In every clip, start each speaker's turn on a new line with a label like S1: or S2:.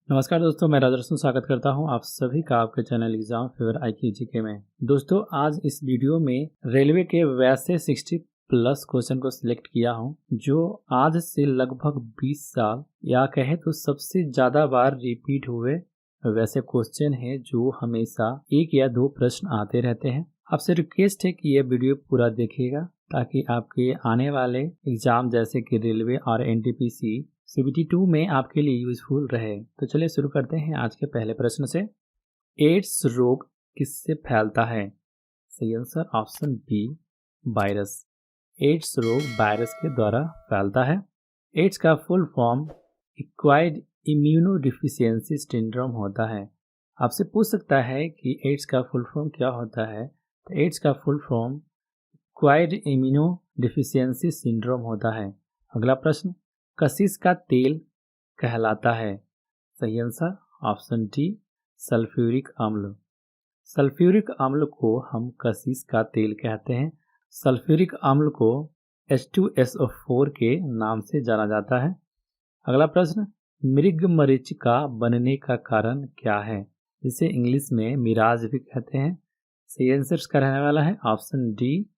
S1: नमस्कार दोस्तों, मैं राजरत्न स्वागत करता हूं आप सभी का आपके चैनल एग्जाम फेवर IQ में। दोस्तों, आज इस वीडियो में रेलवे के वैसे 60 प्लस क्वेश्चन को सिलेक्ट किया हूं जो आज से लगभग 20 साल या कहे तो सबसे ज़्यादा बार रिपीट हुए वैसे क्वेश्चन हैं जो हमेशा एक या दो प्रश्न आते रहते हैं। आपसे रिक्वेस्ट है कि यह वीडियो पूरा देखिएगा ताकि आपके आने वाले एग्जाम जैसे कि रेलवे और NTPC CBT2 में आपके लिए यूजफुल रहे। तो चलिए शुरू करते हैं आज के पहले प्रश्न से। एड्स रोग किससे फैलता है? सही answer option B, virus. AIDS रोग वायरस के द्वारा फैलता है। एड्स का full form acquired immunodeficiency syndrome होता है। आपसे पूछ सकता है कि एड्स का फुल फॉर्म क्या होता है, तो एड्स का full form acquired immunodeficiency syndrome होता है। अगला प्रश्न, कशिश का तेल कहलाता है? सही आंसर ऑप्शन डी, सल्फ्यूरिक अम्ल। सल्फ्यूरिक अम्ल को हम कशिश का तेल कहते हैं। सल्फ्यूरिक अम्ल को H2SO4 के नाम से जाना जाता है। अगला प्रश्न, मृगमरीचिका बनने का कारण क्या है, जिसे इंग्लिश में मिराज भी कहते हैं? सही आंसर इसका रहने वाला है ऑप्शन डी,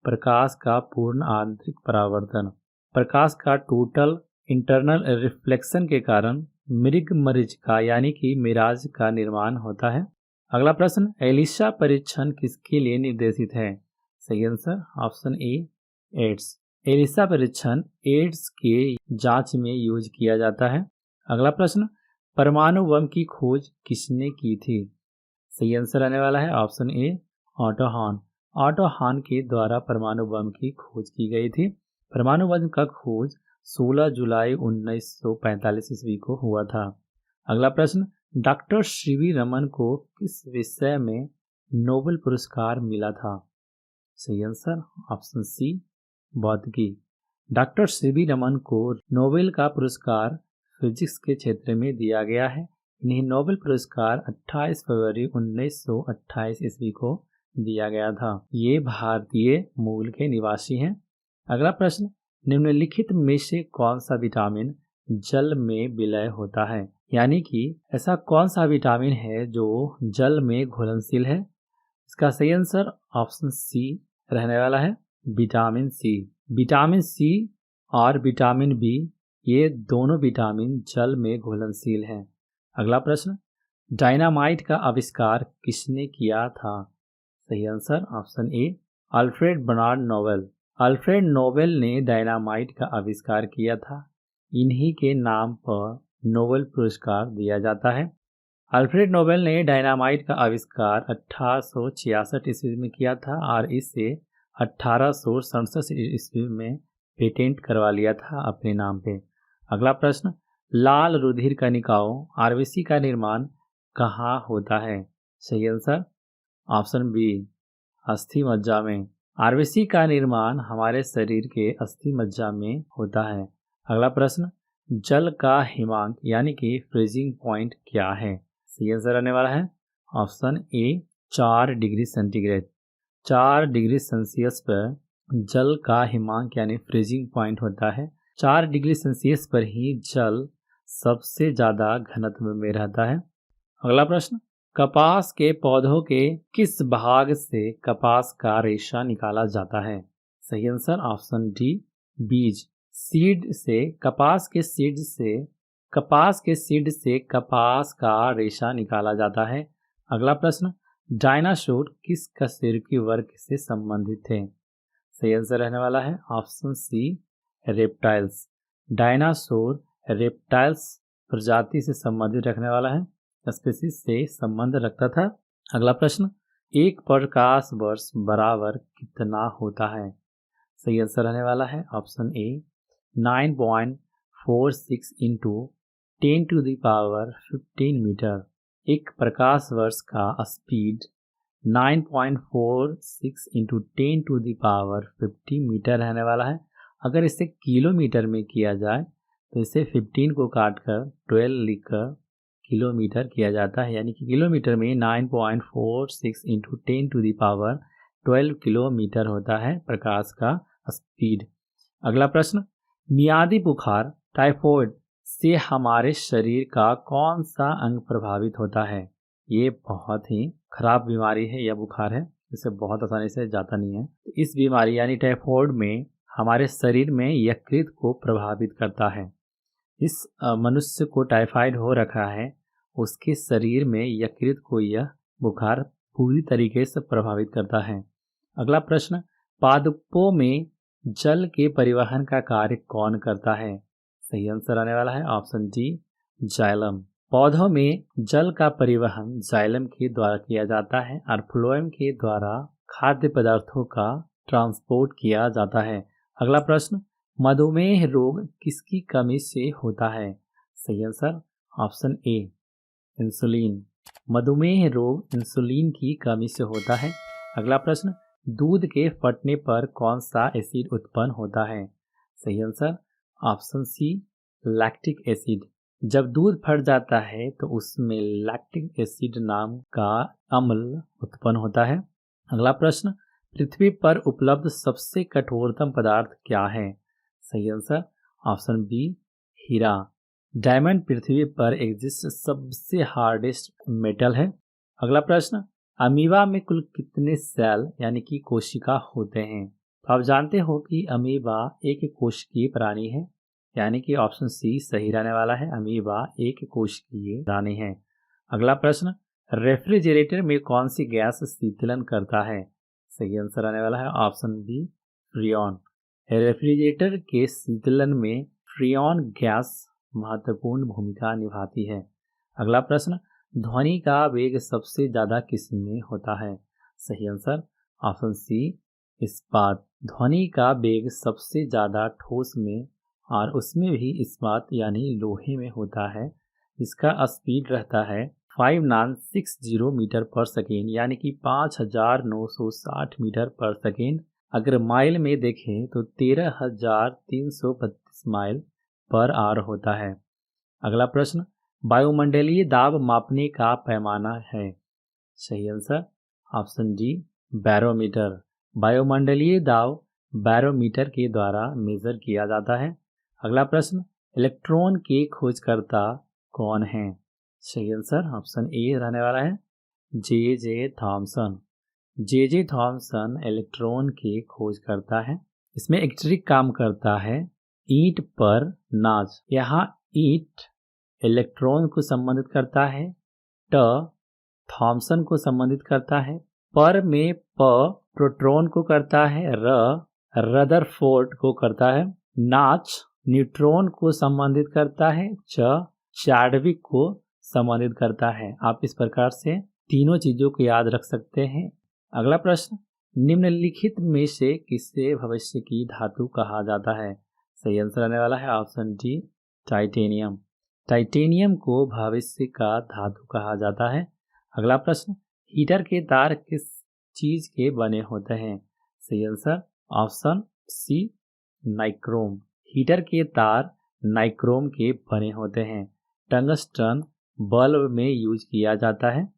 S1: प्रकाश का पूर्ण आंतरिक परावर्तन। प्रकाश का टोटल इंटरनल रिफ्लेक्शन के कारण मृगमरीचिका यानी कि मिराज का निर्माण होता है। अगला प्रश्न, एलिसा परीक्षण किसके लिए निर्देशित है? सही answer option A, AIDS. ELISA परीक्षण एड्स के जांच में यूज किया जाता है। अगला प्रश्न, परमाणु बम की खोज किसने की थी? सही आंसर आने वाला है option A, auto horn. Auto horn के द्वारा परमाणु बम की खोज की गई थी। परमाणु बम का खोज 16 जुलाई 1945 ईस्वी को हुआ था। अगला प्रश्न, डॉक्टर सीवी रमन को किस विषय में नोबेल पुरस्कार मिला था? सही आंसर ऑप्शन सी, भौतिकी। डॉक्टर सीवी रमन को नोबेल का पुरस्कार फिजिक्स के क्षेत्र में दिया गया है। इन्हें नोबेल पुरस्कार 28 फरवरी 1928 ईस्वी को दिया गया था। ये भारतीय मूल के निवासी हैं। अगला प्रश्न, निम्नलिखित में से कौन सा विटामिन जल में विलय होता है? यानी कि ऐसा कौन सा विटामिन है जो जल में घुलनशील है? इसका सही आंसर ऑप्शन सी रहने वाला है, विटामिन सी। विटामिन सी और विटामिन बी ये दोनों विटामिन जल में घुलनशील हैं। अगला प्रश्न, डायनामाइट का आविष्कार किसने किया था? सही answer option A, Alfred Bernard Nobel. Alfred Nobel ने डायनामाइट का आविष्कार किया था। इन्हीं के नाम पर नोबेल पुरस्कार दिया जाता है। अल्फ्रेड नोबेल ने डायनामाइट का आविष्कार 1866 ईस्वी में किया था और इसे 1867 ईस्वी में पेटेंट करवा लिया था अपने नाम पे। अगला प्रश्न, लाल रुधिर कणिकाओं RBC का निर्माण कहाँ होता है? सही आंसर ऑप्शन बी, अस्थि मज्जा में। RBC का निर्माण हमारे शरीर के अस्थि मज्जा में होता है। अगला प्रश्न, जल का हिमांक यानी कि फ्रीजिंग पॉइंट क्या है? सही आंसर आने वाला है option A, 4 degree centigrade. 4 degree Celsius पर जल का हिमांक यानी फ्रीजिंग पॉइंट होता है। 4 डिग्री सेल्सियस पर ही जल सबसे ज़्यादा घनत्व में रहता है। अगला प्रश्न, कपास के पौधों के किस भाग से कपास का रेशा निकाला जाता है? सही आंसर ऑप्शन डी, बीज। सीड से कपास के सीड से कपास का रेशा निकाला जाता है। अगला प्रश्न, डायनासोर किस कशेरुकी वर्ग से संबंधित थे? सही आंसर रहने वाला है option C, reptiles. Dinosaur reptiles प्रजाति से संबंधित रखने वाला है, स्पीशीज से संबंध रखता था। अगला प्रश्न, एक प्रकाश वर्ष बराबर कितना होता है? सही आंसर रहने वाला है ऑप्शन ए, 9.46 इंटू 10⁻15 मीटर। एक प्रकाश वर्ष का स्पीड 9.46 इंटू 10⁻15 मीटर रहने वाला है। अगर इसे किलोमीटर में किया जाए तो इसे 15 को काटकर 12 लिखकर किलोमीटर किया जाता है, यानी कि किलोमीटर में 9.46 इंटू 10⁻12 किलोमीटर होता है प्रकाश का स्पीड। अगला प्रश्न, मियादी बुखार टाइफॉइड से हमारे शरीर का कौन सा अंग प्रभावित होता है? ये बहुत ही खराब बीमारी है या बुखार है, इसे बहुत आसानी से जाता नहीं है। तो इस बीमारी यानी टाइफाइड में हमारे शरीर में यकृत को प्रभावित करता है। इस मनुष्य को टाइफाइड हो रखा है, उसके शरीर में यकृत को यह बुखार पूरी तरीके से प्रभावित करता है। अगला प्रश्न, पादपों में जल के परिवहन का कार्य कौन करता है? सही आंसर आने वाला है ऑप्शन डी, जाइलम। पौधों में जल का परिवहन जाइलम के द्वारा किया जाता है और फ्लोएम के द्वारा खाद्य पदार्थों का ट्रांसपोर्ट किया जाता है। अगला प्रश्न, मधुमेह रोग किसकी कमी से होता है? सही आंसर ऑप्शन ए, इंसुलिन। मधुमेह रोग इंसुलिन की कमी से होता है। अगला प्रश्न, दूध के फटने पर कौन सा एसिड उत्पन्न होता है? सही answer option C, lactic acid. जब दूध फट जाता है तो उसमें लैक्टिक एसिड नाम का अम्ल उत्पन्न होता है। अगला प्रश्न, पृथ्वी पर उपलब्ध सबसे कठोरतम पदार्थ क्या है? सही आंसर ऑप्शन बी, हीरा। डायमंड पृथ्वी पर एग्जिस्ट सबसे हार्डेस्ट मेटल है। अगला प्रश्न, अमीबा में कुल कितने सेल यानी कि कोशिका होते हैं? तो आप जानते हो कि अमीबा एक कोशिकीय प्राणी है, यानी कि ऑप्शन सी सही रहने वाला है, अमीबा एक कोशिकीय प्राणी है। अगला प्रश्न, रेफ्रिजरेटर में कौन सी गैस शीतलन करता है? सही आंसर आने वाला है ऑप्शन बी, फ्रियॉन। रेफ्रिजरेटर के शीतलन में फ्रियॉन गैस महत्वपूर्ण भूमिका निभाती है। अगला प्रश्न, ध्वनि का वेग सबसे ज़्यादा किस में होता है? सही आंसर ऑप्शन सी, इस्पात। ध्वनि का वेग सबसे ज़्यादा ठोस में और उसमें भी इस्पात यानी लोहे में होता है। इसका स्पीड रहता है 5960 मीटर पर सेकेंड, यानी कि 5960 मीटर पर सेकेंड। अगर माइल में देखें तो 13,332 माइल पर आवर होता है। अगला प्रश्न, वायुमंडलीय दाब मापने का पैमाना है? सही आंसर ऑप्शन डी, बैरोमीटर। वायुमंडलीय दाब बैरोमीटर के द्वारा मेजर किया जाता है। अगला प्रश्न, इलेक्ट्रॉन के खोजकर्ता कौन हैं? सही आंसर ऑप्शन ए रहने वाला है, जे जे थॉमसन। जे जे थॉमसन इलेक्ट्रॉन के खोज करता है। इसमें एक ट्रिक काम करता है, ईंट पर नाच। यहाँ ईंट इलेक्ट्रॉन को संबंधित करता है, ट थॉमसन को संबंधित करता है, पर में प प्रोटॉन को करता है, र रदरफोर्ड को करता है, नाच न्यूट्रॉन को संबंधित करता है, च चार्डविक को संबंधित करता है। आप इस प्रकार से तीनों चीजों को याद रख सकते हैं। अगला प्रश्न, निम्नलिखित में से किसे भविष्य की धातु कहा जाता है? सही आंसर आने वाला है ऑप्शन डी, टाइटेनियम। टाइटेनियम को भविष्य का धातु कहा जाता है। अगला प्रश्न, हीटर के तार किस चीज के बने होते हैं? सही answer option C, nichrome. Heater के तार नाइक्रोम के बने होते हैं। टंगस्टन बल्ब में यूज किया जाता है।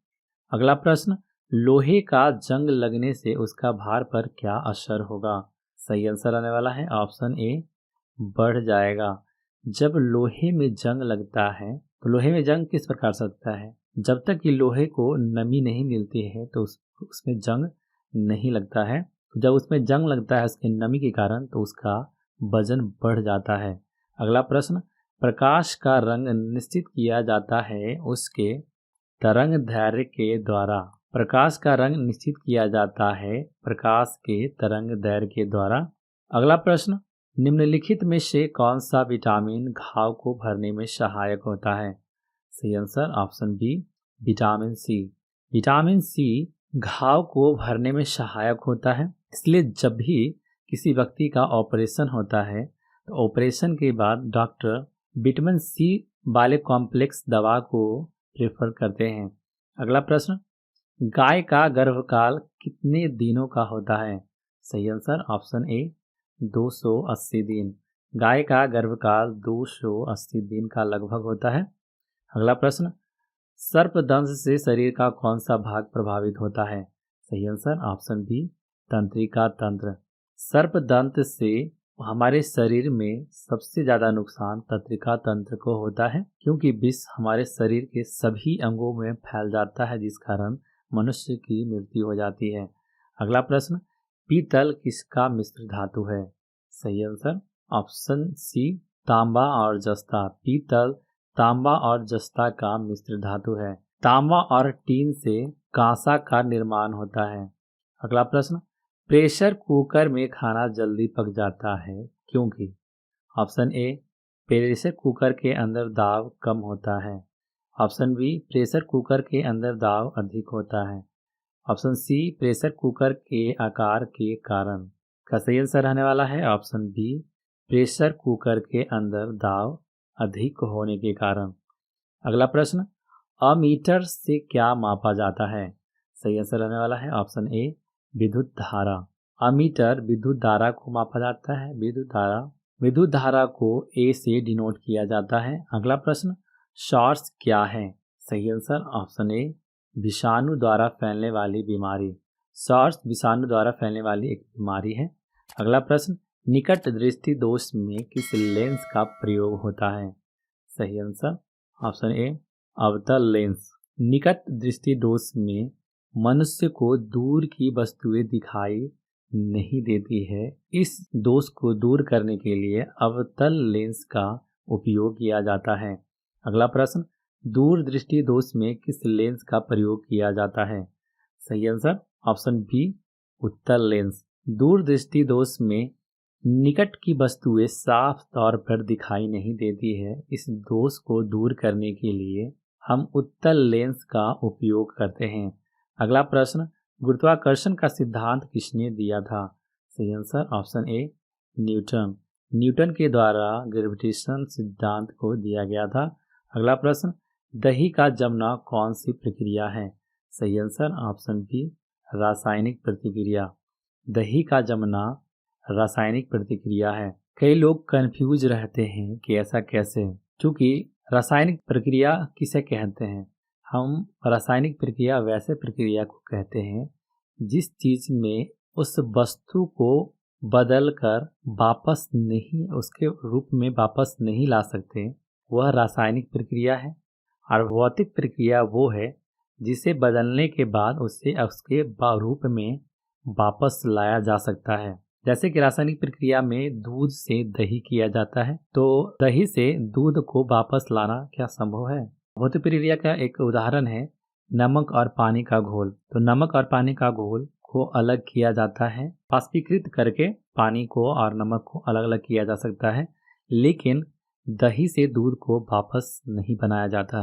S1: अगला प्रश्न, लोहे का जंग लगने से उसका भार पर क्या असर होगा? सही आंसर आने वाला है ऑप्शन ए, बढ़ जाएगा। जब लोहे में जंग लगता है तो लोहे में जंग किस प्रकार से लगता है? जब तक कि लोहे को नमी नहीं मिलती है तो उसमें जंग नहीं लगता है। जब उसमें जंग लगता है उसके नमी के कारण तो उसका वजन बढ़ जाता है। अगला प्रश्न, प्रकाश का रंग निश्चित किया जाता है उसके तरंग दैर्घ्य के द्वारा। प्रकाश का रंग निश्चित किया जाता है प्रकाश के तरंग दैर्घ्य के द्वारा। अगला प्रश्न, निम्नलिखित में से कौन सा विटामिन घाव को भरने में सहायक होता है? सही answer option B, vitamin C. Vitamin C घाव को भरने में सहायक होता है, इसलिए जब भी किसी व्यक्ति का ऑपरेशन होता है तो ऑपरेशन के बाद डॉक्टर विटामिन सी वाले कॉम्प्लेक्स दवा को प्रेफर करते हैं। अगला प्रश्न, गाय का गर्भकाल कितने दिनों का होता है? सही आंसर ऑप्शन ए, 280 दिन। गाय का गर्भकाल 280 दिन का लगभग होता है। अगला प्रश्न, सर्पदंश से शरीर का कौन सा भाग प्रभावित होता है? सही आंसर ऑप्शन बी, तंत्रिका तंत्र। सर्पदंश से हमारे शरीर में सबसे ज़्यादा नुकसान तंत्रिका तंत्र को होता है, क्योंकि विष हमारे शरीर के सभी अंगों में फैल जाता है, जिस कारण मनुष्य की मृत्यु हो जाती है। अगला प्रश्न, पीतल किसका मिश्र धातु है? सही आंसर ऑप्शन सी, तांबा और जस्ता। पीतल तांबा और जस्ता का मिश्र धातु है। तांबा और टीन से कांसा का निर्माण होता है। अगला प्रश्न, प्रेशर कुकर में खाना जल्दी पक जाता है क्योंकि? ऑप्शन ए, प्रेशर कुकर के अंदर दाब कम होता है। ऑप्शन बी, प्रेशर कुकर के अंदर दाब अधिक होता है। ऑप्शन सी, प्रेशर कुकर के आकार के कारण। का सही आंसर रहने वाला है ऑप्शन बी, प्रेशर कुकर के अंदर दाब अधिक होने के कारण। अगला प्रश्न, अमीटर से क्या मापा जाता है? सही आंसर रहने वाला है ऑप्शन ए, विद्युत धारा। अमीटर विद्युत धारा को मापा जाता है। विद्युत धारा को ए से डिनोट किया जाता है। अगला प्रश्न, शॉर्ट्स क्या है? सही आंसर ऑप्शन ए, विषाणु द्वारा फैलने वाली बीमारी। शॉर्ट्स विषाणु द्वारा फैलने वाली एक बीमारी है। अगला प्रश्न, निकट दृष्टि दोष में किस लेंस का प्रयोग होता है? सही आंसर ऑप्शन ए, अवतल लेंस। निकट दृष्टि दोष में मनुष्य को दूर की वस्तुएं दिखाई नहीं देती है। इस दोष को दूर करने के लिए अवतल लेंस का उपयोग किया जाता है। अगला प्रश्न, दूर दृष्टि दोष में किस लेंस का प्रयोग किया जाता है? सही आंसर ऑप्शन बी, उत्तल लेंस। दूर दृष्टि दोष में निकट की वस्तुएं साफ तौर पर दिखाई नहीं देती है। इस दोष को दूर करने के लिए हम उत्तल लेंस का उपयोग करते हैं। अगला प्रश्न, गुरुत्वाकर्षण का सिद्धांत किसने दिया था? सही आंसर ऑप्शन ए, न्यूटन। न्यूटन के द्वारा ग्रेविटेशन सिद्धांत को दिया गया था। अगला प्रश्न, दही का जमना कौन सी प्रक्रिया है? सही आंसर ऑप्शन बी, रासायनिक प्रतिक्रिया। दही का जमना रासायनिक प्रतिक्रिया है। कई लोग कंफ्यूज रहते हैं कि ऐसा कैसे, क्योंकि रासायनिक प्रक्रिया किसे कहते हैं? हम रासायनिक प्रक्रिया वैसे प्रक्रिया को कहते हैं जिस चीज में उस वस्तु को बदल कर वापस नहीं, उसके रूप में वापस नहीं ला सकते, वह रासायनिक प्रक्रिया है। और भौतिक प्रक्रिया वो है जिसे बदलने के बाद उसे उसके रूप में वापस लाया जा सकता है। जैसे कि रासायनिक प्रक्रिया में दूध से दही किया जाता है, तो दही से दूध को वापस लाना क्या संभव है? भौतिक प्रक्रिया का एक उदाहरण है नमक और पानी का घोल। तो नमक और पानी का घोल को अलग किया जाता है, वाष्पीकृत करके पानी को और नमक को अलग अलग किया जा सकता है, लेकिन दही से दूध को वापस नहीं बनाया जाता।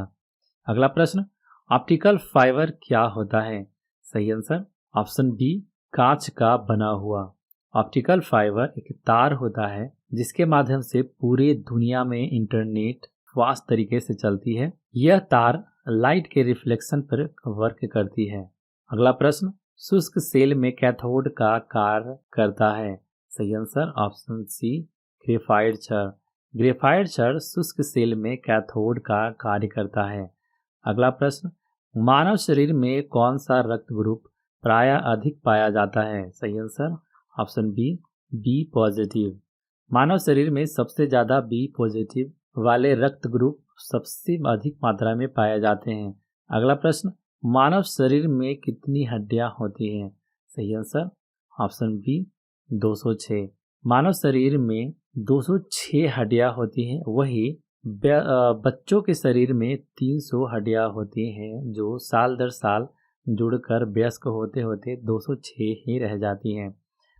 S1: अगला प्रश्न, ऑप्टिकल फाइबर क्या होता है? सही आंसर ऑप्शन बी, कांच का बना हुआ। ऑप्टिकल फाइबर एक तार होता है जिसके माध्यम से पूरे दुनिया में इंटरनेट फास्ट तरीके से चलती है। यह तार लाइट के रिफ्लेक्शन पर वर्क करती है। अगला प्रश्न, शुष्क सेल में कैथोड का कार्य करता है? सही आंसर ऑप्शन सी, ग्रेफाइट क्षण। ग्रेफाइट क्षण शुष्क सेल में कैथोड का कार्य करता है। अगला प्रश्न, मानव शरीर में कौन सा रक्त ग्रुप प्रायः अधिक पाया जाता है? सही answer option B, B positive. मानव शरीर में सबसे ज़्यादा बी पॉजिटिव वाले रक्त ग्रुप सबसे अधिक मात्रा में पाए जाते हैं। अगला प्रश्न, मानव शरीर में कितनी हड्डियां होती हैं? सही आंसर ऑप्शन बी, 206। मानव शरीर में 206 हड्डियां होती हैं। वही बच्चों के शरीर में 300 हड्डियां होती हैं, जो साल दर साल जुड़कर वयस्क होते होते 206 ही रह जाती हैं।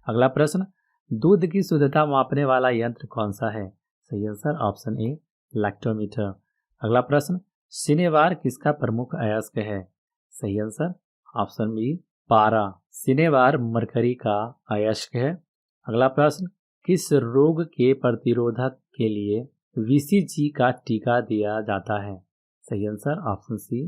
S1: अगला प्रश्न, दूध की शुद्धता मापने वाला यंत्र कौन सा है? सही आंसर ऑप्शन ए, लैक्टोमीटर। अगला प्रश्न, सिनेबार किसका प्रमुख अयस्क है? सही आंसर ऑप्शन बी, पारा। सिनेबार मरकरी का अयस्क है। अगला प्रश्न, किस रोग के प्रतिरोधक के लिए बीसीजी का टीका दिया जाता है? सही answer option C,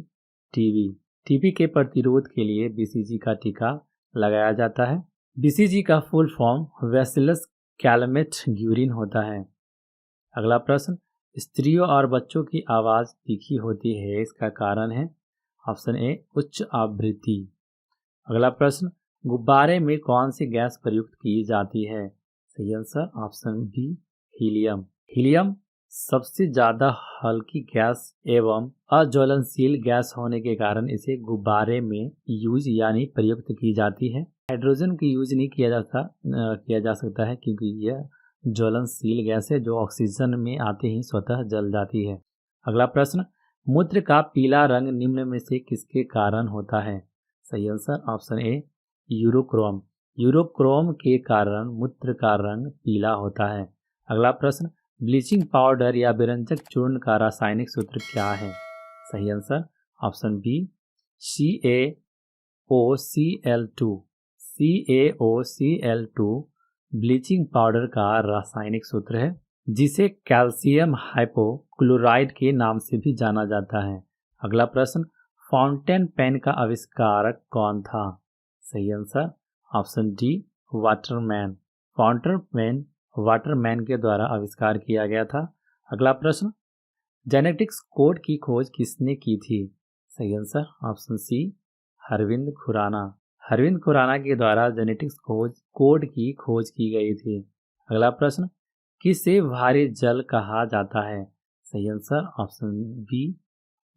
S1: TB. TB के प्रतिरोध के लिए बीसीजी का टीका लगाया जाता है। बीसीजी का full form bacillus Calmette Guérin होता है। अगला प्रश्न, स्त्रियों और बच्चों की आवाज़ तीखी होती है, इसका कारण है? ऑप्शन ए, उच्च आवृत्ति। अगला प्रश्न, गुब्बारे में कौन सी गैस प्रयुक्त की जाती है? सही answer option B helium. Helium सबसे ज़्यादा हल्की गैस एवं अज्वलनशील गैस होने के कारण इसे गुब्बारे में यूज यानी प्रयुक्त की जाती है। हाइड्रोजन की यूज नहीं किया जा सकता है क्योंकि यह ज्वलनशील गैस है जो ऑक्सीजन में आते ही स्वतः जल जाती है। अगला प्रश्न, मूत्र का पीला रंग निम्न में से किसके कारण होता है? सही आंसर ऑप्शन ए यूरोक्रोम। यूरोक्रोम के कारण मूत्र का रंग पीला होता है। अगला प्रश्न, ब्लीचिंग पाउडर या विरंजक चूर्ण का रासायनिक सूत्र क्या है? सही answer option B CaOCl2। CaOCl2 bleaching powder का रासायनिक सूत्र है जिसे कैल्शियम हाइपोक्लोराइड के नाम से भी जाना जाता है। अगला प्रश्न, फाउंटेन पेन का आविष्कारक कौन था? सही answer option D Waterman. Fountain pen Waterman के द्वारा आविष्कार किया गया था। अगला प्रश्न, जेनेटिक्स कोड की खोज किसने की थी? सही answer option C Arvind Khurana. Arvind Khurana के द्वारा जेनेटिक्स कोड की खोज की गई थी। अगला प्रश्न, किसे भारी जल कहा जाता है? सही answer option B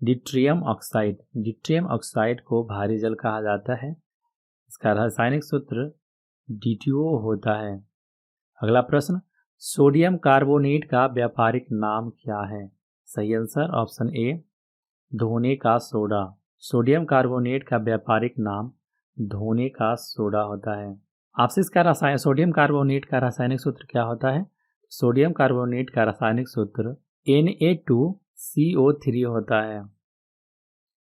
S1: deuterium oxide. Deuterium oxide को भारी जल कहा जाता है। इसका रासायनिक सूत्र DTO होता है। अगला प्रश्न, सोडियम कार्बोनेट का व्यापारिक नाम क्या है? सही आंसर ऑप्शन ए धोने का सोडा। सोडियम कार्बोनेट का व्यापारिक नाम धोने का सोडा होता है। आपसे इसका सोडियम कार्बोनेट का रासायनिक सूत्र क्या होता है? सोडियम कार्बोनेट का रासायनिक सूत्र Na2CO3 होता है।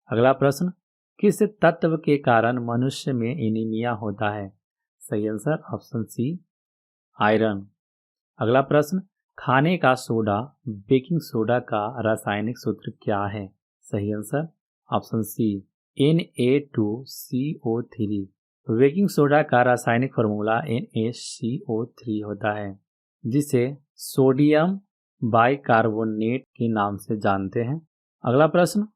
S1: अगला प्रश्न, किस तत्व के कारण मनुष्य में एनीमिया होता है? सही आंसर ऑप्शन सी आयरन। अगला प्रश्न, खाने का सोडा बेकिंग सोडा का रासायनिक सूत्र क्या है? सही answer option C Na2CO3। Baking soda का रासायनिक फार्मूला NaCO3 होता है जिसे सोडियम बाइकार्बोनेट के नाम से जानते हैं। अगला प्रश्न,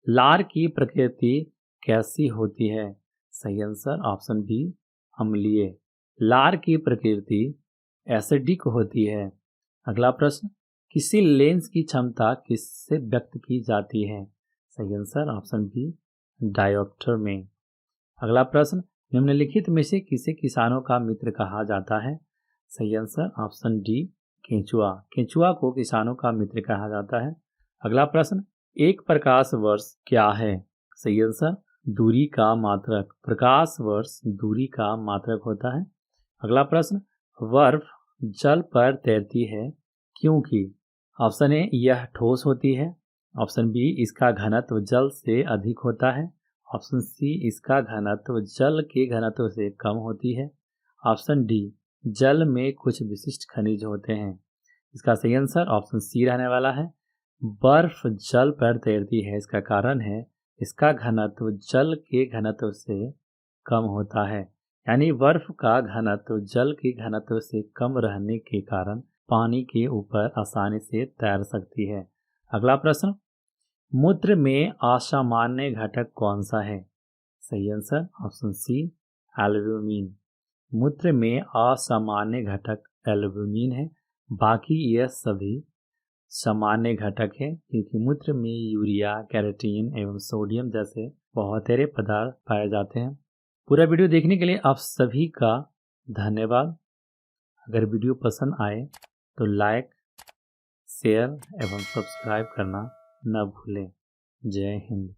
S1: लार की प्रकृति कैसी होती है? सही आंसर ऑप्शन बी अम्लीय। लार की प्रकृति एसिडिक होती है। अगला प्रश्न, किसी लेंस की क्षमता किससे व्यक्त की जाती है? सही आंसर ऑप्शन बी डायोप्टर में। अगला प्रश्न, निम्नलिखित में से किसे किसानों का मित्र कहा जाता है? सही आंसर ऑप्शन डी केंचुआ। केंचुआ को किसानों का मित्र कहा जाता है। अगला प्रश्न, एक प्रकाश वर्ष क्या है? सही आंसर दूरी का मात्रक। प्रकाश वर्ष दूरी का मात्रक होता है। अगला प्रश्न, बर्फ जल पर तैरती है क्योंकि? ऑप्शन ए यह ठोस होती है। ऑप्शन बी इसका घनत्व जल से अधिक होता है। ऑप्शन सी इसका घनत्व जल के घनत्व से कम होती है। ऑप्शन डी जल में कुछ विशिष्ट खनिज होते हैं। इसका सही आंसर ऑप्शन सी रहने वाला है। बर्फ जल पर तैरती है, इसका कारण है इसका घनत्व जल के घनत्व से कम होता है। यानी बर्फ का घनत्व जल के घनत्व से कम रहने के कारण पानी के ऊपर आसानी से तैर सकती है। अगला प्रश्न, मूत्र में असामान्य घटक कौन सा है? सही आंसर ऑप्शन सी एल्ब्यूमिन। मूत्र में असामान्य घटक एल्ब्यूमिन है। बाकी यह सभी सामान्य घटक है क्योंकि मूत्र में यूरिया, कैरोटीन एवं सोडियम जैसे बहुतेरे पदार्थ पाए जाते हैं। पूरा वीडियो देखने के लिए आप सभी का धन्यवाद। अगर वीडियो पसंद आए तो लाइक, शेयर एवं सब्सक्राइब करना न भूलें। जय हिंद।